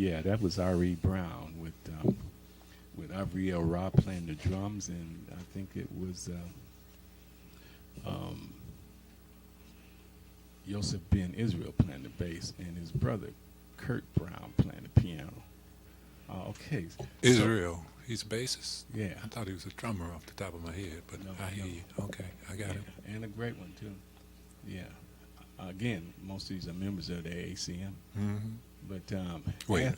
Yeah, that was R.E. Brown with Avril Rob playing the drums, and I think it was um, Yosef Ben Israel playing the bass, and his brother Kurt Brown playing the piano. Okay, so Israel, he's a bassist. yeah, I thought he was a drummer off the top of my head, but No, I hear no. you. Okay, I got yeah, it. and a great one too. Yeah, again, most of these are members of the ACM, hmm but Wait.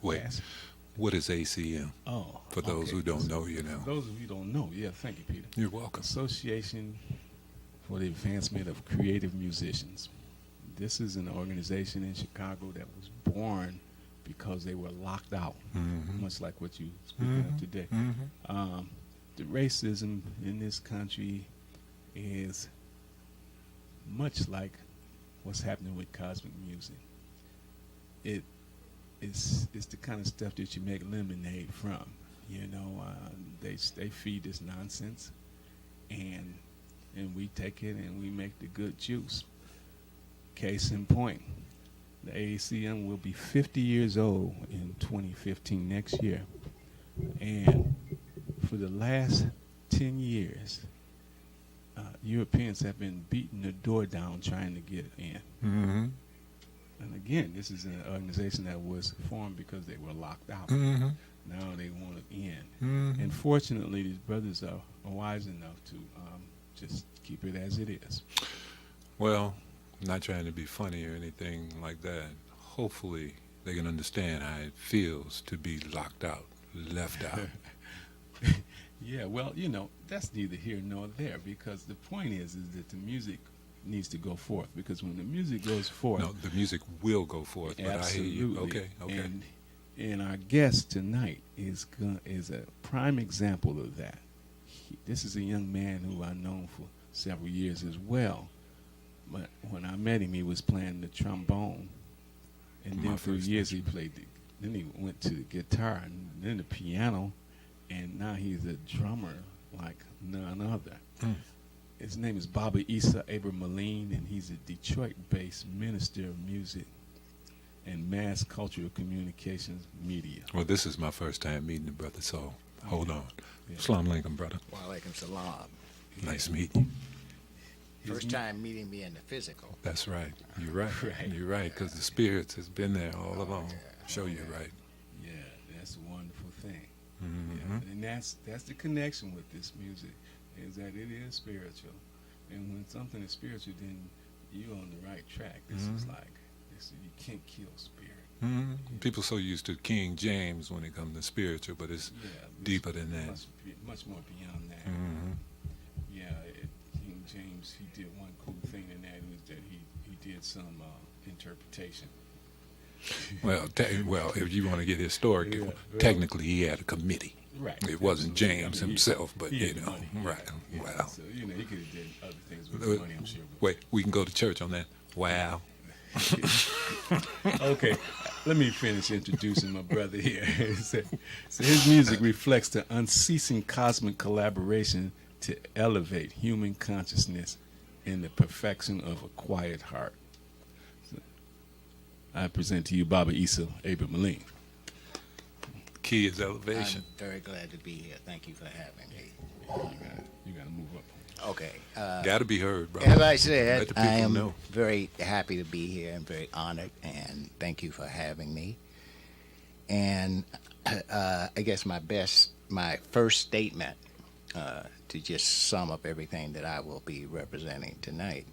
What is ACM? Oh, For those okay. who don't know, you know. For those of you who don't know, yeah, thank you, Peter. You're welcome. Association for the Advancement of Creative Musicians. This is an organization in Chicago that was born because they were locked out, hmm much like what you speaking of today. hmm The racism in this country is much like what's happening with cosmic music. It's the kind of stuff that you make lemonade from. You know, they feed this nonsense, and we take it and we make the good juice. Case in point, the AACM will be 50 years old in 2015 next year, and for the last 10 years, Europeans have been beating the door down trying to get in. hmm And again, this is an organization that was formed because they were locked out. hmm Now they want it in. hmm And fortunately, these brothers are wise enough to just keep it as it is. Well, I'm not trying to be funny or anything like that. Hopefully, they can understand how it feels to be locked out, left out. Yeah, well, you know, that's neither here nor there, because the point is that the music needs to go forth, because when the music goes forth, No, the music will go forth, but I hear you. absolutely. Okay. And our guest tonight is a prime example of that. This is a young man who I've known for several years as well. But when I met him, he was playing the trombone, and My then for first years he played. Then he went to the guitar, and then the piano, and now he's a drummer like none other. Mm. His name is Baba Issa Abrameline, and he's a Detroit-based minister of music and mass cultural communications media. Well, this is my first time meeting the brother, so hold on. Yeah. Assalamu alaikum, brother. Wa alaikum salam. Nice meeting you. First time meeting me in the physical. That's right. You're right. Right. You're right, because the spirits has been there all along. yeah. Show you right. Yeah, that's a wonderful thing. hmm Yeah, and that's the connection with this music, is that it is spiritual, and when something is spiritual, then you're on the right track. This is Mhm. like this. You can't kill spirit. People so used to King James when it comes to spiritual, but it's Yeah, deeper than that. Much more beyond that. hmm Yeah, King James, he did one cool thing, and that was that he did some interpretation. Well, if you want to get historical, Yeah, well- technically he had a committee. Right. It wasn't absolutely. James I mean, himself, but he you had the know, money. right? Yeah. Wow. So you know, he could have did other things with Uh, the money, I'm sure. but- Wait, we can go to church on that. Wow. Okay, let me finish introducing my brother here. So his music reflects the unceasing cosmic collaboration to elevate human consciousness in the perfection of a quiet heart. So I present to you Baba Issa Abrameline. Key is elevation. I'm very glad to be here. Thank you for having me. You gotta move up. Okay. Got to be heard, bro. As I Let said, the people I am know. very happy to be here and very honored, and thank you for having me. And I guess my first statement to just sum up everything that I will be representing tonight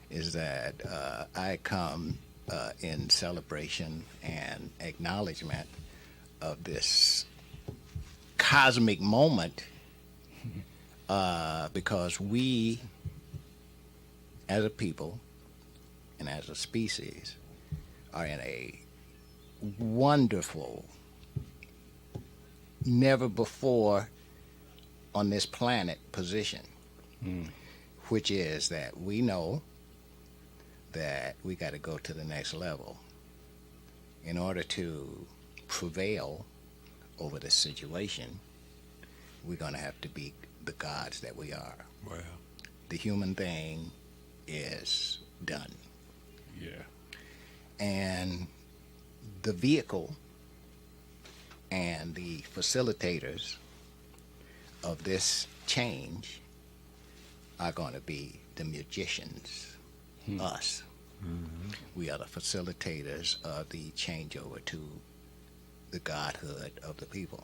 is that I come in celebration and acknowledgement of this cosmic moment because we, as a people and as a species, are in a wonderful, never before on this planet position, which is that we know that we got to go to the next level in order to prevail over the situation. We're going to have to be the gods that we are. Wow. The human thing is done. Yeah. And the vehicle And the facilitators of this change are going to be the magicians, us. We are the facilitators of the changeover to the godhood of the people.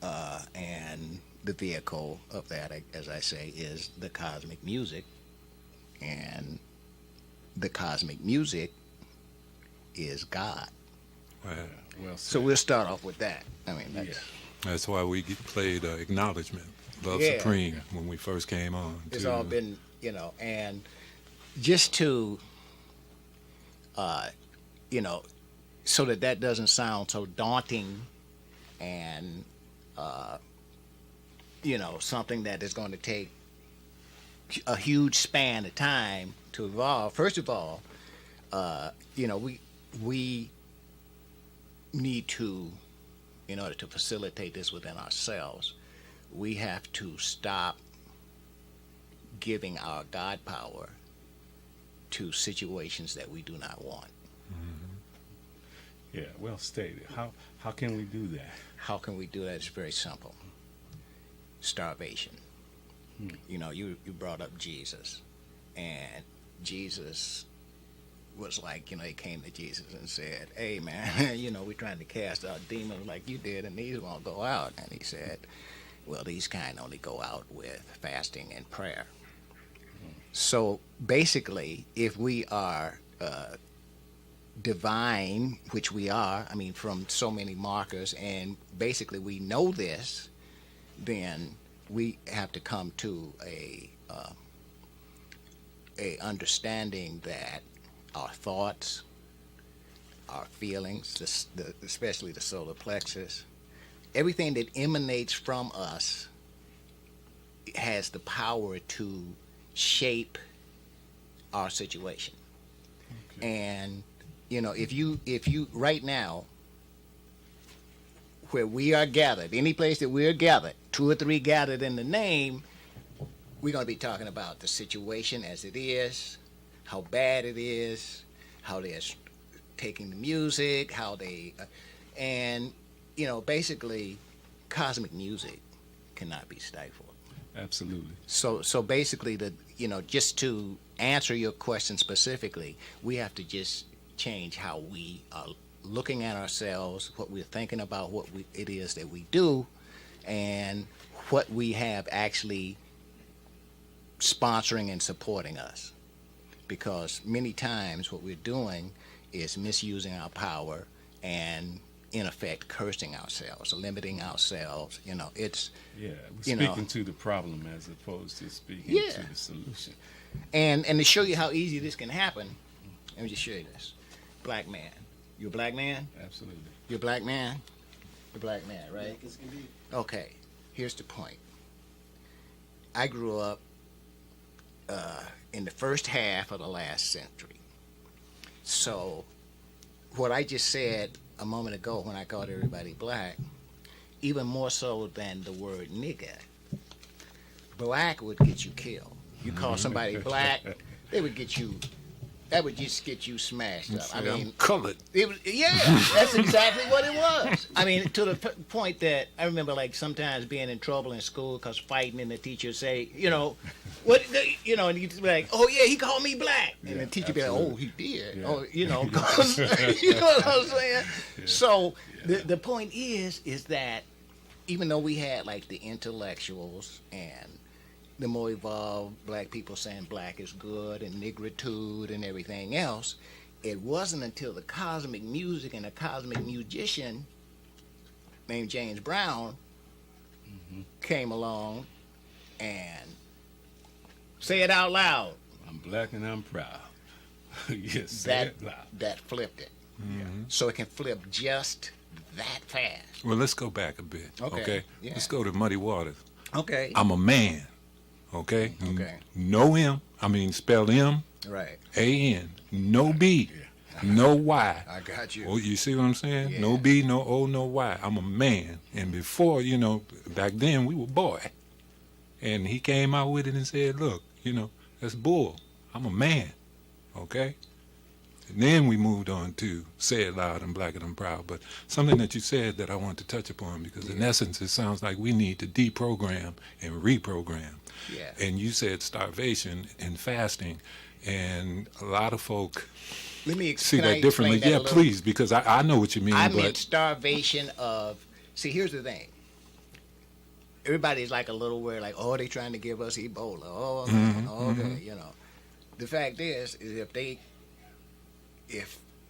And the vehicle of that, as I say, is the cosmic music. And the cosmic music is God. Right. Well So said. we'll start off with that. I mean, that's, Yeah. That's why we played Acknowledgement, Love Yeah. Supreme, when we first came on. it's too. all been, and just to, so that doesn't sound so daunting and, something that is going to take a huge span of time to evolve. First of all, we need to, in order to facilitate this within ourselves, we have to stop giving our God power to situations that we do not want. Yeah, well stated. How can we do that? How can we do that? It's very simple. Starvation. You brought up Jesus, and Jesus was like, he came to Jesus and said, "Hey man, we're trying to cast out demons like you did, and these won't go out." And he said, "Well, these kind only go out with fasting and prayer." So basically, if we are divine, which we are, from so many markers, and basically we know this, then we have to come to a understanding that our thoughts, our feelings, especially the solar plexus, everything that emanates from us has the power to shape our situation. Okay. And if you right now, where we are gathered, any place that we're gathered, 2 or 3 gathered in the name, we're going to be talking about the situation as it is, how bad it is, how they're taking the music, how they, and basically, cosmic music cannot be stifled. Absolutely. So basically, just to answer your question specifically, we have to just change how we are looking at ourselves, what we're thinking about, it is that we do, and what we have actually sponsoring and supporting us. Because many times what we're doing is misusing our power and, in effect, cursing ourselves, limiting ourselves. It's Yeah, You we're know. speaking to the problem as opposed to speaking Yeah. to the solution. and to show you how easy this can happen, let me just show you this. Black man. You a black man? Absolutely. You're a black man? You're a black man, right? Okay, here's the point. I grew up in the first half of the last century. So, what I just said a moment ago when I called everybody black, even more so than the word nigger, black would get you killed. You call somebody black, they would get you. That would just get you smashed up. I mean, I'm colored. it was, that's exactly what it was. To the point that I remember, like, sometimes being in trouble in school because fighting, and the teacher say, what, and you'd be like, "Oh yeah, he called me black," and Yeah, the teacher be like, absolutely. "Oh, he did." Yeah. Oh, 'cause- you know what I'm saying? Yeah. So Yeah. the point is that even though we had like the intellectuals and the more evolved black people saying black is good and nigritude and everything else, it wasn't until the cosmic music and a cosmic musician named James Brown came along and say it out loud. I'm black and I'm proud. Yes, say That it loud. that flipped it. So it can flip just that fast. Well, let's go back a bit. Okay, yeah. Let's go to Muddy Waters. Okay. I'm a man. Okay. Okay. No M. Spell M Right. A N. No B. No Y. I got you. Oh, you see what I'm saying? Yeah. No B, no O, no Y. I'm a man. And before, back then we were boy. And he came out with it and said, look, that's bull. I'm a man. Okay? And then we moved on to Say It Loud and Black and Proud. But something that you said that I want to touch upon, because in essence it sounds like we need to deprogram and reprogram. Yeah. And you said starvation and fasting, and a lot of folk Let me see can I that differently. explain that Yeah, a little? please, because I know what you mean. I but meant starvation of. See, here's the thing. Everybody's like a little worried, like, oh, they trying to give us Ebola. Oh, man, okay, you know. The fact is if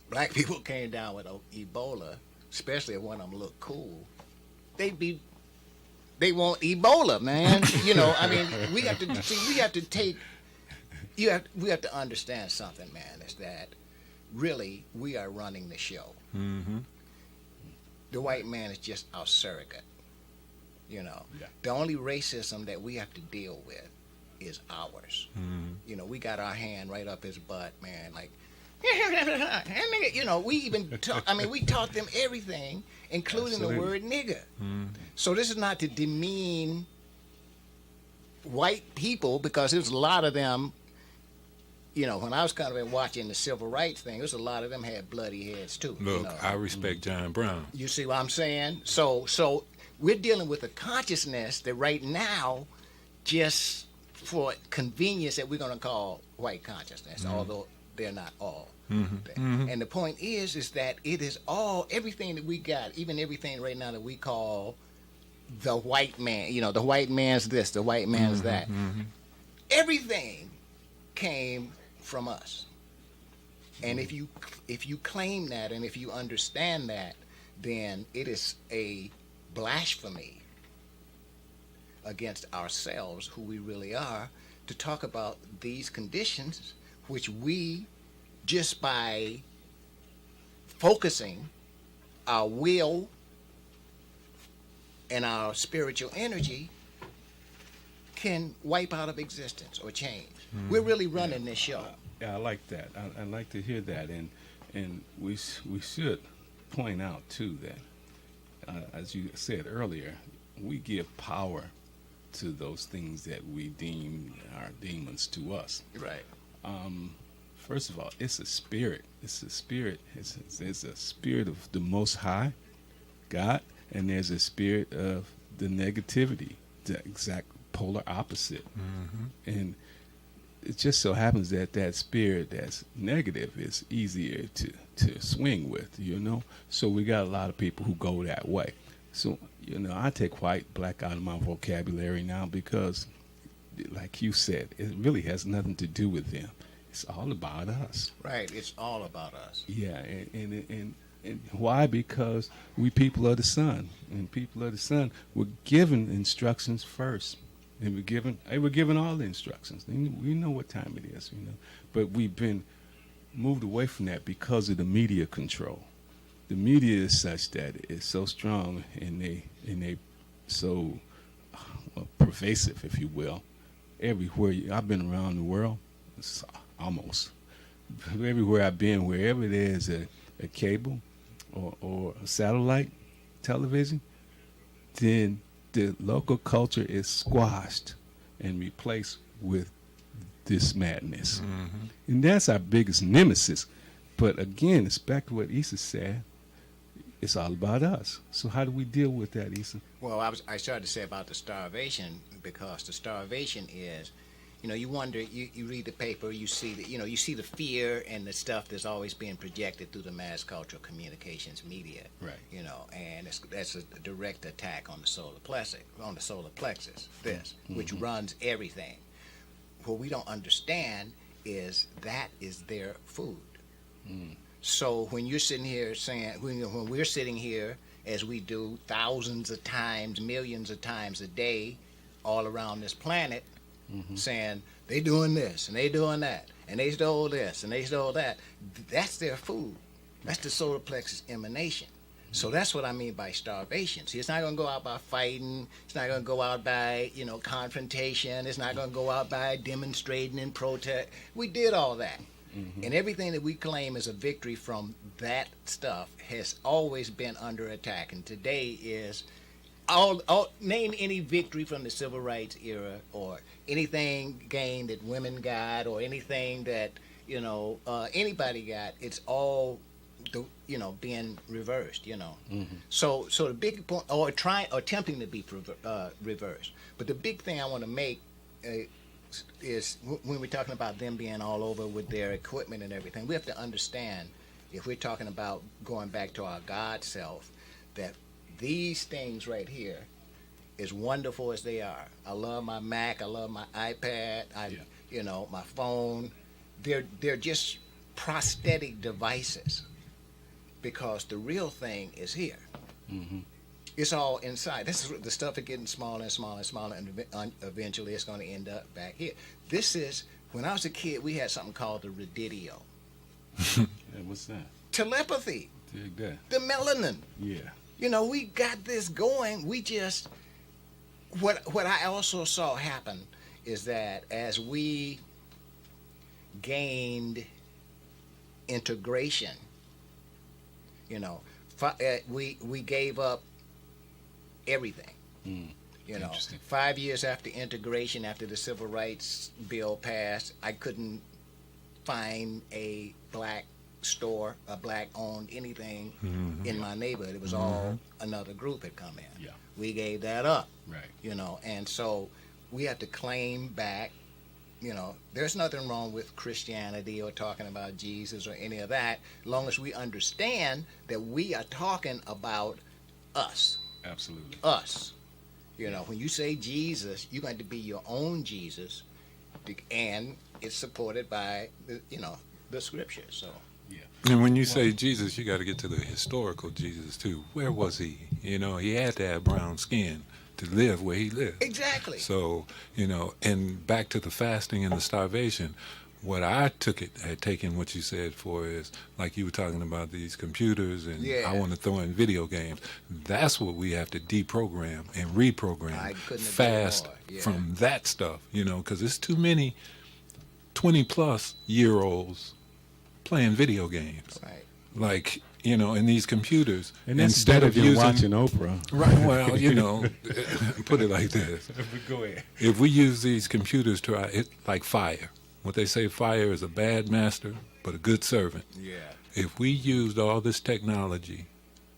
black people came down with Ebola, especially if one of them looked cool, they want Ebola, man. You know, I mean, we have to understand something, man. Is that really we are running the show. Mm-hmm. The white man is just our surrogate. You know, Yeah. the only racism that we have to deal with is ours. Mm-hmm. You know, we got our hand right up his butt, man. Like, you know, we even we taught them everything, including Absolutely. the word nigger. Mm-hmm. So this is not to demean white people, because there's a lot of them. You know, when I was kind of watching the civil rights thing, there's a lot of them had bloody heads too. Look, you know? I respect John Brown. You see what I'm saying? So we're dealing with a consciousness that right now, just for convenience, that we're going to call white consciousness, although they're not all. And the point is that it is everything that we got, even everything right now that we call the white man. You know, the white man's this, the white man's that. Everything came from us. And if you claim that, and if you understand that, then it is a blasphemy against ourselves, who we really are, to talk about these conditions, which we, just by focusing our will and our spiritual energy, can wipe out of existence or change. We're really running this show. Yeah, I like that. I like to hear that, and we should point out too that, as you said earlier, we give power to those things that we deem are demons to us. Right. First of all, it's a spirit. It's a spirit. It's a spirit of the Most High, God, and there's a spirit of the negativity, the exact polar opposite. And it just so happens that that spirit that's negative is easier to swing with, you know. So we got a lot of people who go that way. So, you know, I take white, black out of my vocabulary now because, like you said, it really has nothing to do with them. It's all about us. Right. It's all about us. Yeah, and why? Because we people of the sun, and people of the sun were given instructions first. They were given all the instructions. We know what time it is, you know. But we've been moved away from that because of the media control. The media is such that it's so strong, and they so pervasive, if you will. Everywhere I've been around the world, almost everywhere I've been, wherever there's a cable or a satellite television, then the local culture is squashed and replaced with this madness. And that's our biggest nemesis. But again, it's back to what Issa said. It's all about us. So how do we deal with that, Issa? Well, I started to say about the starvation, because the starvation is, you know, you wonder, you read the paper, you see you see the fear and the stuff that's always being projected through the mass cultural communications media. Right. You know, and that's a direct attack on the solar plexus, which runs everything. What we don't understand is that is their food. So when you're sitting here saying, when we're sitting here, as we do thousands of times, millions of times a day, all around this planet, saying they doing this and they doing that and they stole this and they stole that, that's their food. That's the solar plexus emanation. So that's what I mean by starvation. See, it's not going to go out by fighting. It's not going to go out by, you know, confrontation. It's not going to go out by demonstrating and protest. We did all that. And everything that we claim as a victory from that stuff has always been under attack. And today is, name any victory from the civil rights era, or anything gained that women got, or anything that anybody got, it's all being reversed. So the big point, or attempting to be reversed. But the big thing I want to make is when we're talking about them being all over with their equipment and everything, we have to understand, if we're talking about going back to our God self, that these things right here, as wonderful as they are, I love my Mac, I love my iPad, my phone. They're just prosthetic devices, because the real thing is here. Mm-hmm. It's all inside. This is the stuff is getting smaller and smaller and smaller, and eventually it's going to end up back here. This is, when I was a kid, we had something called the radidio. Yeah, what's that? Telepathy. Dig that. The melanin. Yeah. We got this going. We just, what I also saw happen is that as we gained integration, we gave up everything. Mm. 5 years after integration, after the Civil Rights Bill passed, I couldn't find a black store, a black owned anything in my neighborhood. It was all another group had come in. Yeah. We gave that up. Right. And so we have to claim back. There's nothing wrong with Christianity or talking about Jesus or any of that, as long as we understand that we are talking about us. Absolutely. Us. When you say Jesus, you're going to be your own Jesus, and it's supported by the scriptures. So. Yeah. And when you say Jesus, you got to get to the historical Jesus too. Where was he? He had to have brown skin to live where he lived. Exactly. So, and back to the fasting and the starvation, what I had taken what you said for is, like you were talking about these computers, and I want to throw in video games. That's what we have to deprogram and reprogram fast from that stuff, because there's too many 20-plus-year-olds playing video games. Right. Like, in these computers. And that's instead of using, using watching Oprah. Right, well, put it like this. Go ahead. If we use these computers to like fire, what they say, fire is a bad master, but a good servant. Yeah. If we used all this technology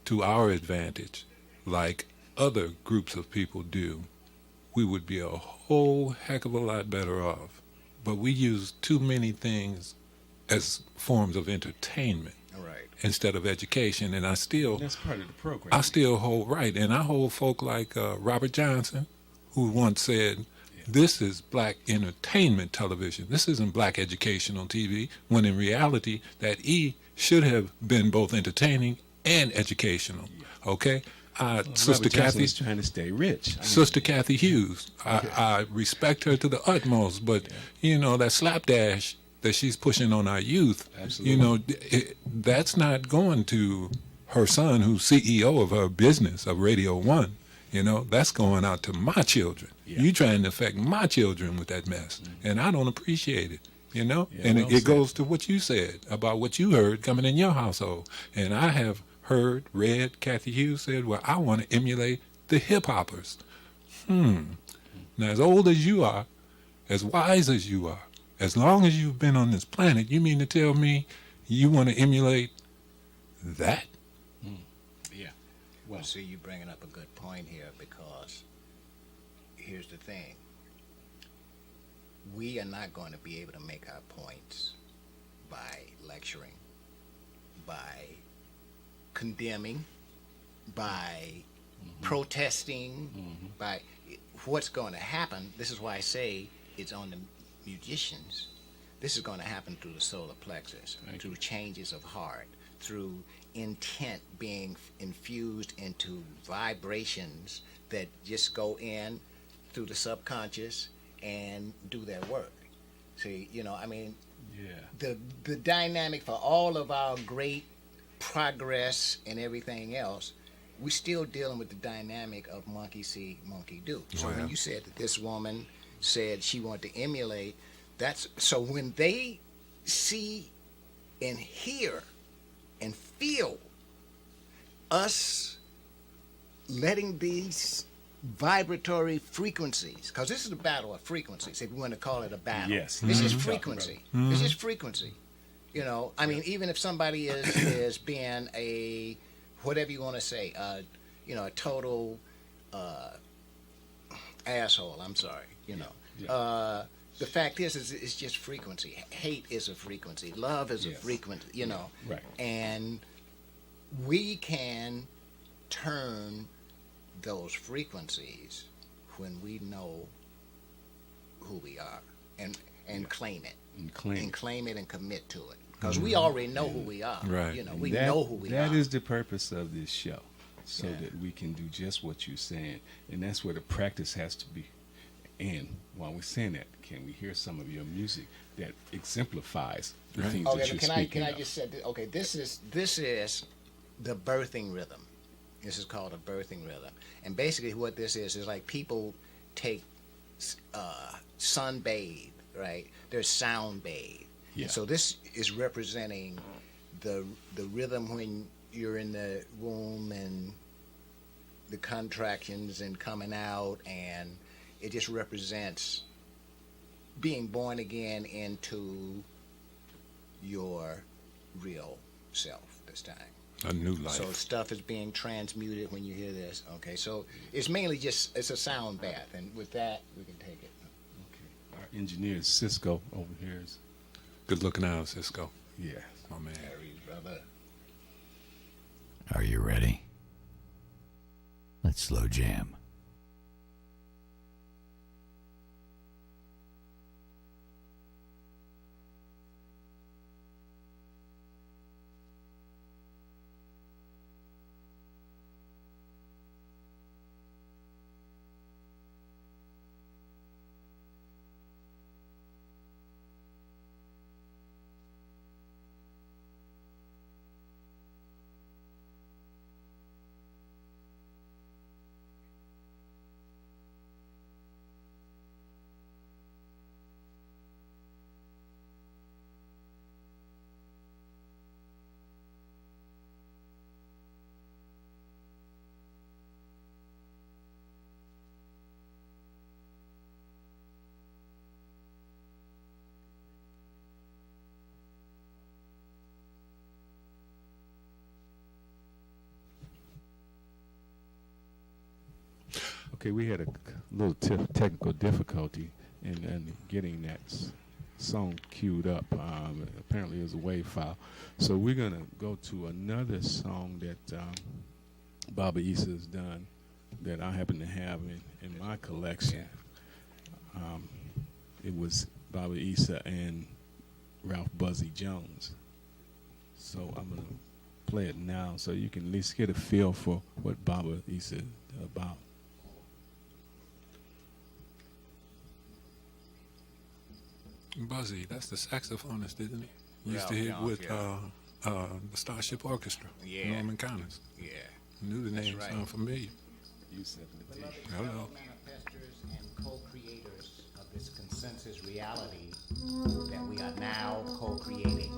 to our advantage, like other groups of people do, we would be a whole heck of a lot better off. But we use too many things as forms of entertainment. Right. Instead of education, and That's part of the program. I still hold right, and I hold folk like Robert Johnson, who once said, "This is black entertainment television. This isn't black educational TV." When in reality, that should have been both entertaining and educational. Okay, Sister Kathy is trying to stay rich. Sister Kathy Hughes, I respect her to the utmost, but that slapdash that she's pushing on our youth, absolutely. That's not going to her son, who's CEO of her business, of Radio 1. That's going out to my children. Yeah. You trying to affect my children with that mess, and I don't appreciate it. Yeah, and it goes to what you said about what you heard coming in your household. And I have read Kathy Hughes said, well, I want to emulate the hip-hoppers. Now, as old as you are, as wise as you are, as long as you've been on this planet, you mean to tell me you want to emulate that? Yeah. Well, see, you're bringing up a good point here, because here's the thing. We are not going to be able to make our points by lecturing, by condemning, by protesting, by what's going to happen. This is why I say it's on the musicians. This is going to happen through the solar plexus, through changes of heart, through intent being infused into vibrations that just go in through the subconscious and do their work. See, the dynamic for all of our great progress and everything else, we're still dealing with the dynamic of monkey see, monkey do. So when you said that this woman said she wanted to emulate, so when they see and hear and feel us letting these vibratory frequencies, because this is a battle of frequencies, if you want to call it a battle. Yes. It's just frequency. It's just frequency. You know, I mean, even if somebody is being a, whatever you want to say, you know, a total asshole, I'm sorry, you know. Yeah. The fact is it's just frequency. Hate is a frequency. Love is a Yes. frequency, you know. Right. And we can turn those frequencies when we know who we are and claim it. And claim it. And commit to it. Because we already know who we are. Right. You know, we That- know who we are. That is the purpose of this show, so Yeah. that we can do just what you're saying, and that's where the practice has to be. And while we're saying that, can we hear some of your music that exemplifies the Right. things Okay, that but you're can speaking I of? just say, okay, this is the birthing rhythm. This is called a birthing rhythm. And basically what this is like people take sunbathe, right? There's sound bathe. Yeah. And so this is representing the rhythm when you're in the womb and the contractions and coming out, and it just represents being born again into your real self this time. A new life. So stuff is being transmuted when you hear this. Okay, so it's mainly just, it's a sound bath, and with that we can take it. Okay. Our engineer Cisco over here is, Good looking out, Cisco. yeah. My man. Harry's brother. Are you ready? Let's slow jam. Okay, we had a little technical difficulty in getting that song queued up. Apparently, it was a WAV file. So we're going to go to another song that Baba Issa has done that I happen to have in my collection. It was Baba Issa and Ralph Buzzy Jones. So I'm going to play it now so you can at least get a feel for what Baba Issa is about. Buzzy, that's the saxophonist, isn't he? Used Yeah, to hit yeah, with yeah. the Starship Orchestra. Yeah. Norman Connors. Yeah. Knew the name, right. sound familiar. Yusef Lateef. Hello. Manifestors and co-creators of this consensus reality that we are now co-creating.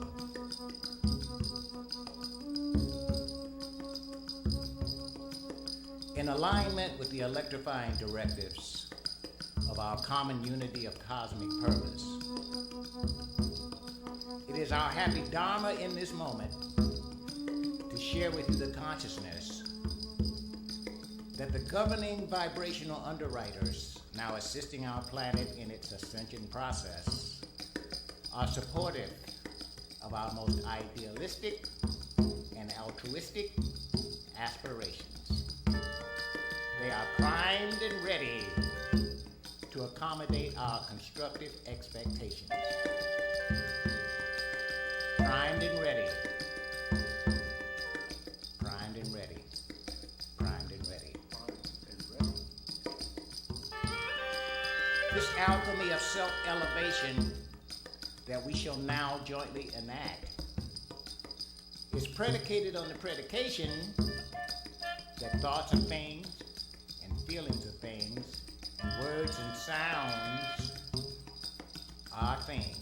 In alignment with the electrifying directives of our common unity of cosmic purpose, it is our happy dharma in this moment to share with you the consciousness that the governing vibrational underwriters now assisting our planet in its ascension process are supportive of our most idealistic and altruistic aspirations. They are primed and ready to accommodate our constructive expectations. Primed and ready. Primed and ready. Primed and ready. This alchemy of self-elevation that we shall now jointly enact is predicated on the predication that thoughts of things and feelings of things and words and sounds are things.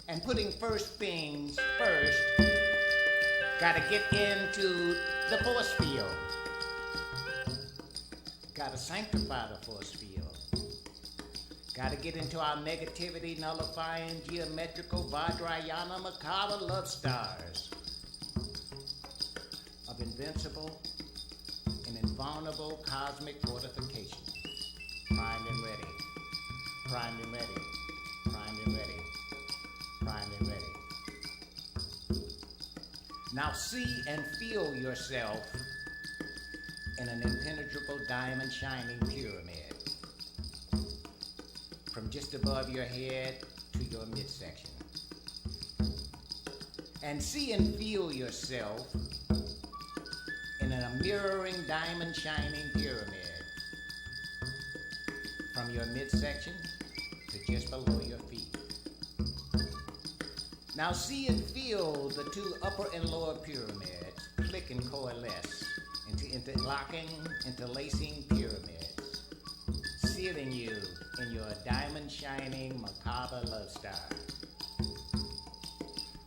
And putting first things first, gotta get into the force field. Gotta sanctify the force field. Gotta get into our negativity nullifying geometrical Vajrayana macabre love stars of invincible and invulnerable cosmic fortification. Primed and ready. Primed and ready. Primed and ready. Primed and ready. Now see and feel yourself in an impenetrable diamond shining pyramid. From just above your head to your midsection. And see and feel yourself in a mirroring diamond shining pyramid. From your midsection to just below your feet. Now see and feel the two upper and lower pyramids click and coalesce into interlocking, interlacing pyramids, sealing you in your diamond shining macabre love star,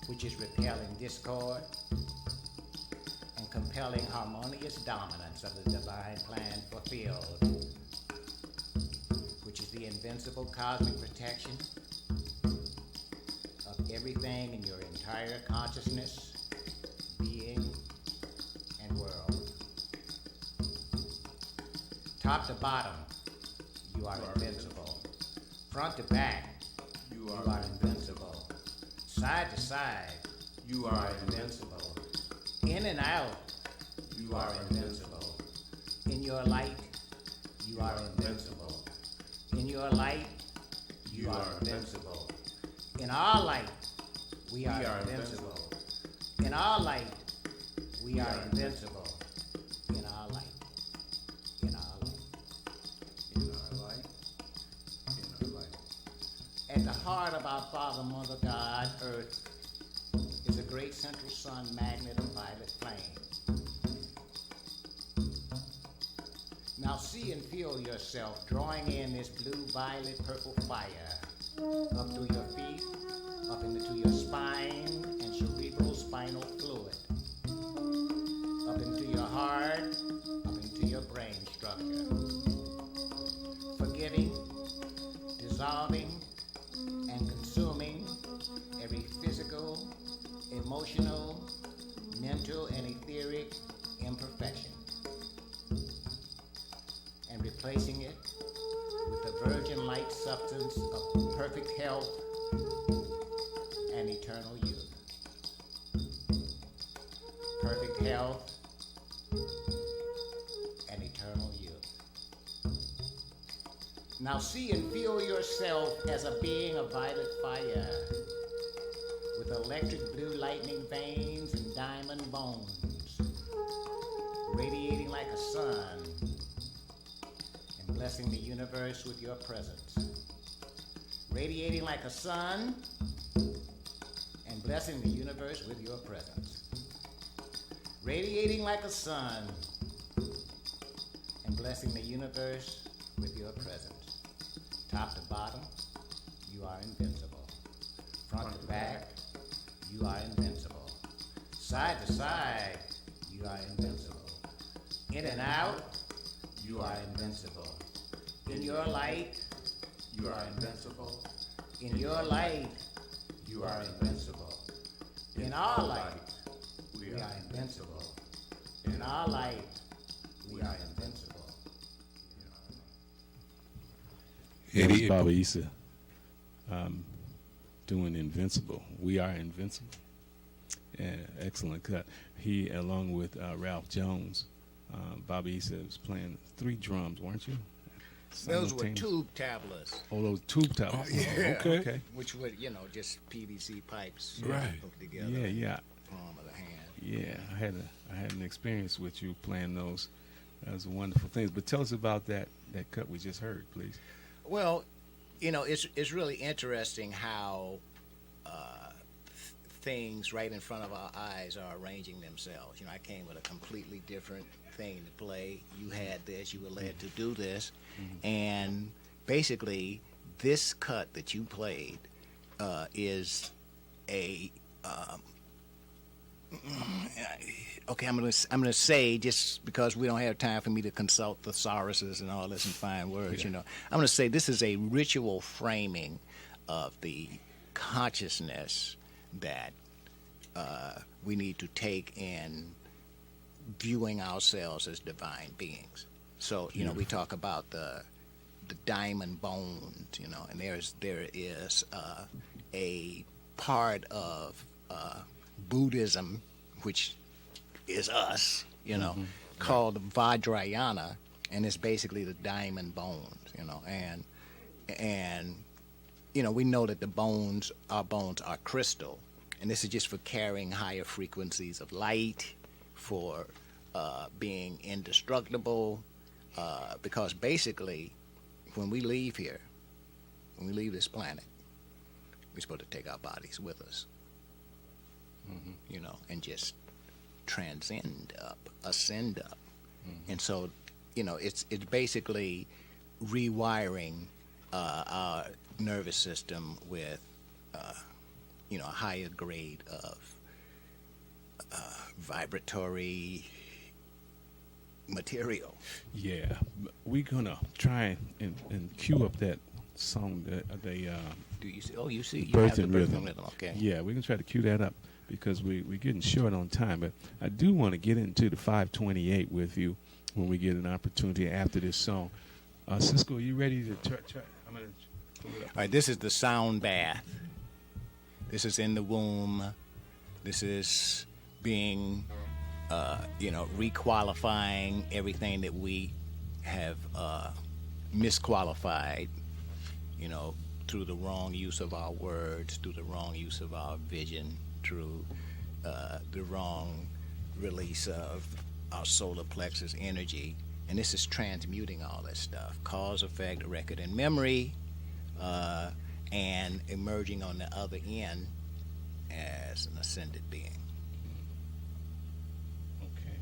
which is repelling discord and compelling harmonious dominance of the divine plan fulfilled, which is the invincible cosmic protection of everything in your entire consciousness, being, and world. Top to bottom, you are invincible. Front to back, you are invincible. Side to side, you are invincible. In and out, you are invincible. In your light, you are invincible. In your light, you are invincible. In our light, we are invincible. In our light, we are invincible. In our light. In our light. In our light. In our light. At the heart of our Father, Mother, God, Earth, is a great central sun magnet of violet flame. Now see and feel yourself drawing in this blue, violet, purple fire up through your feet, up into your spine and cerebral spinal fluid, up into your heart, up into your brain structure. Forgetting, dissolving, and consuming every physical, emotional, mental, and etheric imperfection, and replacing it with the virgin light substance of perfect health and eternal youth. Perfect health and eternal youth. Now see and feel yourself as a being of violet fire, with electric blue lightning veins and diamond bones, radiating like a sun, and blessing the universe with your presence. Radiating like a sun, and blessing the universe with your presence. Radiating like a sun, and blessing the universe with your presence. Top to bottom, you are invincible. Front to back, you are invincible. Side to side, you are invincible. In and out, you are invincible. In your light, you are invincible. In your light, you are invincible. In our light, we are invincible. In our light, we are invincible. That's Baba Issa doing Invincible. We are invincible. Yeah, excellent cut. He, along with Ralph Jones, Baba Issa was playing 3 drums, weren't you? Those were tube tablas. Oh, those tube tablas. Oh, yeah. Okay. Which were, just PVC pipes Right. hooked together. Yeah. Palm of the hand. Yeah, I had an experience with you playing those. That was wonderful things. But tell us about that cut we just heard, please. Well, it's really interesting how things right in front of our eyes are arranging themselves. I came with a completely different thing to play. You had this. You were led to do this, and basically, this cut that you played is a Okay, I'm gonna say, just because we don't have time for me to consult thesauruses and all this and fine words, I'm gonna say this is a ritual framing of the consciousness that we need to take in viewing ourselves as divine beings. So we talk about the diamond bones, and there is a part of Buddhism, which is us, called Vajrayana, and it's basically the diamond bones, and we know that our bones are crystal, and this is just for carrying higher frequencies of light, for being indestructible, because basically, when we leave here, when we leave this planet, we're supposed to take our bodies with us, and just transcend up, ascend up. And so, it's basically rewiring our nervous system with, a higher grade of vibratory material. Yeah, we're gonna try and cue up that song that Do you see? Oh, you see. You Birth have the and birth Rhythm. and rhythm. Okay. Yeah, we're gonna try to cue that up because we're getting short on time. But I do want to get into the 528 with you when we get an opportunity after this song. Cisco, you ready to try? I'm gonna pull it up. All right. This is the sound bath. This is in the womb. This is being, requalifying everything that we have misqualified, through the wrong use of our words, through the wrong use of our vision, through the wrong release of our solar plexus energy. And this is transmuting all that stuff, cause, effect, record, and memory, and emerging on the other end as an ascended being. Okay.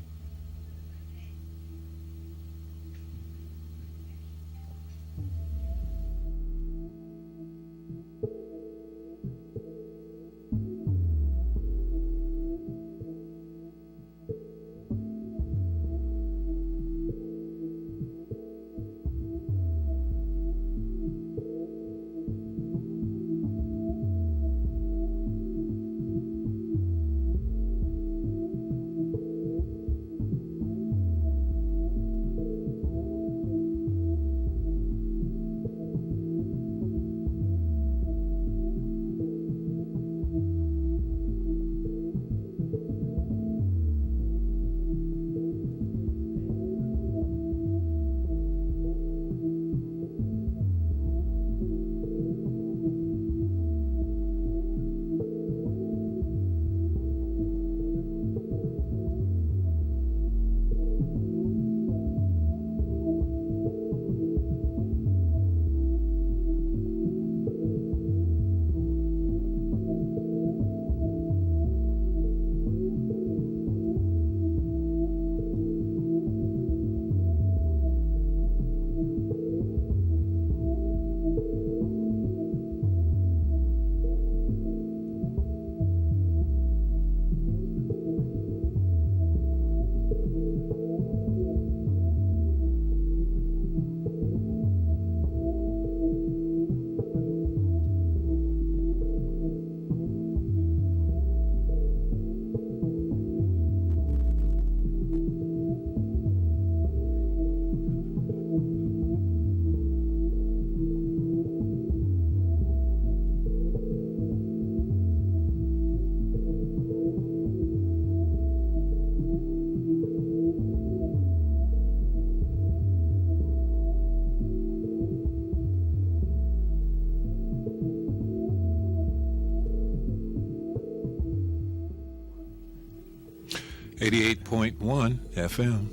88.1 FM.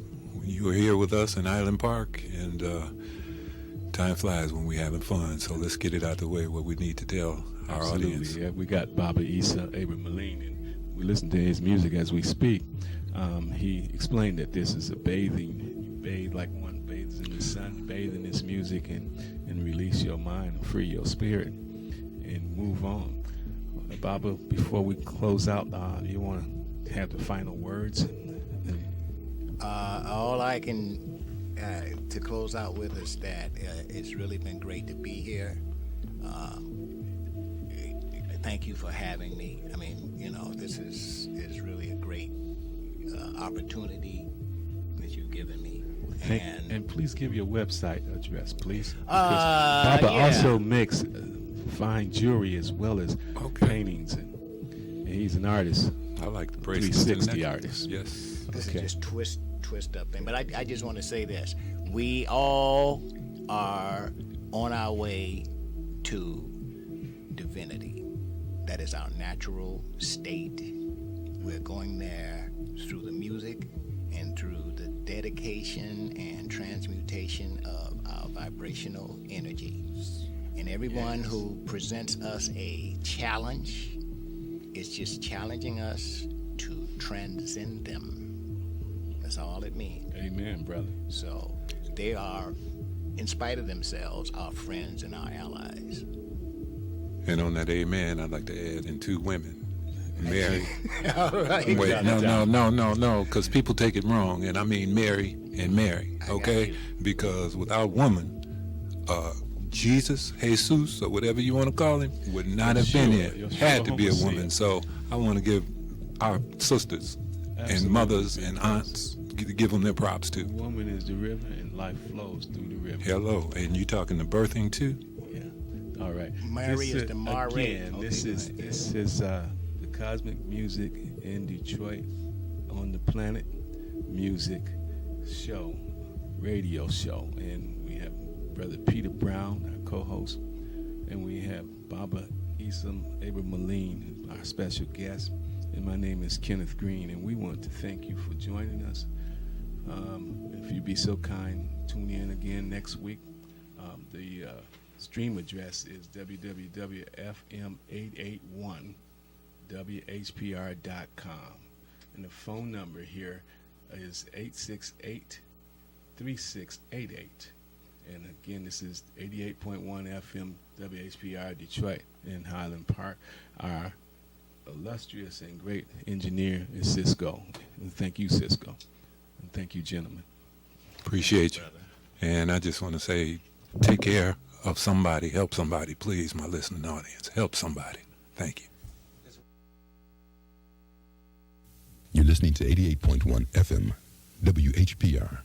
You are here with us in Island Park, and time flies when we're having fun. So let's get it out the way, what we need to tell our Absolutely. audience. Yeah, we got Baba Issa, Abraham Moline, and we listen to his music as we speak. He explained that this is a bathing. You bathe like one bathes in the sun, bathe in this music, and release your mind, and free your spirit, and move on. Baba, before we close out, you want to have the final words. All I can to close out with is that it's really been great to be here. Thank you for having me. I mean, this is really a great opportunity that you've given me. And please give your website address, please. Because Baba yeah. also makes fine jewelry as well as paintings, and he's an artist. I like the bracelets. 360 and artist. Yes. This Okay. is just twist up thing. But I just want to say this: we all are on our way to divinity. That is our natural state. We're going there through the music and through the dedication and transmutation of our vibrational energy. And everyone who presents us a challenge is just challenging us to transcend them. That's all it means. Amen, brother. So they are, in spite of themselves, our friends and our allies. And on that amen, I'd like to add in 2 women. Mary. All right. Wait, no, because people take it wrong, and I mean Mary and Mary, okay? Because without woman, Jesus, Jesus, or whatever you want to call him, would not have been here. Yeshua Had to be a HaMashiach. woman. So I want to give our sisters Absolutely. and mothers and aunts, give them their props The too. woman is the river, and life flows through the river. Hello, and you talking the birthing too? Yeah. All right. Mary is the Mare. Again, Okay, this is the Cosmic Music in Detroit on the Planet Music show, radio show, and we have Brother Peter Brown, our co-host, and we have Baba Issa Moline, our special guest, and my name is Kenneth Green, and we want to thank you for joining us. If you'd be so kind, tune in again next week. The stream address is www.fm881whpr.com, and the phone number here is 868-3688. And again, this is 88.1 FM WHPR Detroit in Highland Park. Our illustrious and great engineer is Cisco. And thank you, Cisco. And thank you, gentlemen. Appreciate you. And I just want to say, take care of somebody, help somebody, please, my listening audience. Help somebody. Thank you. You're listening to 88.1 FM WHPR.